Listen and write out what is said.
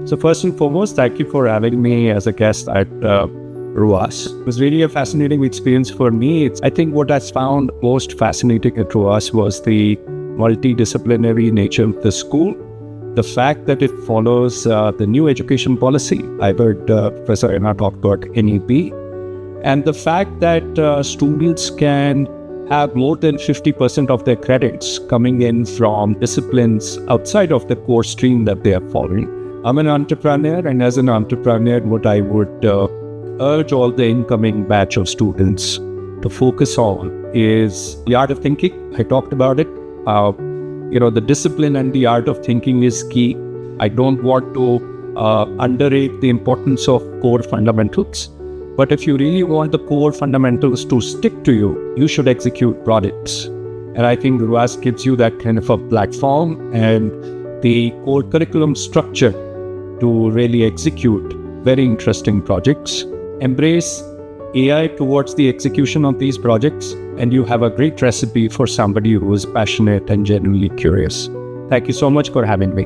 So first and foremost, thank you for having me as a guest at RUAS. It was really a fascinating experience for me. I think what I found most fascinating at RUAS was the multidisciplinary nature of the school. The fact that it follows the new education policy. I heard Professor Anna talk about NEP. And the fact that students can have more than 50% of their credits coming in from disciplines outside of the core stream that they are following. I'm an entrepreneur, and as an entrepreneur, what I would urge all the incoming batch of students to focus on is the art of thinking. I talked about it. The discipline and the art of thinking is key. I don't want to underrate the importance of core fundamentals. But if you really want the core fundamentals to stick to you, you should execute projects. And I think RUAS gives you that kind of a platform and the core curriculum structure to really execute very interesting projects. Embrace AI towards the execution of these projects, and you have a great recipe for somebody who is passionate and genuinely curious. Thank you so much for having me.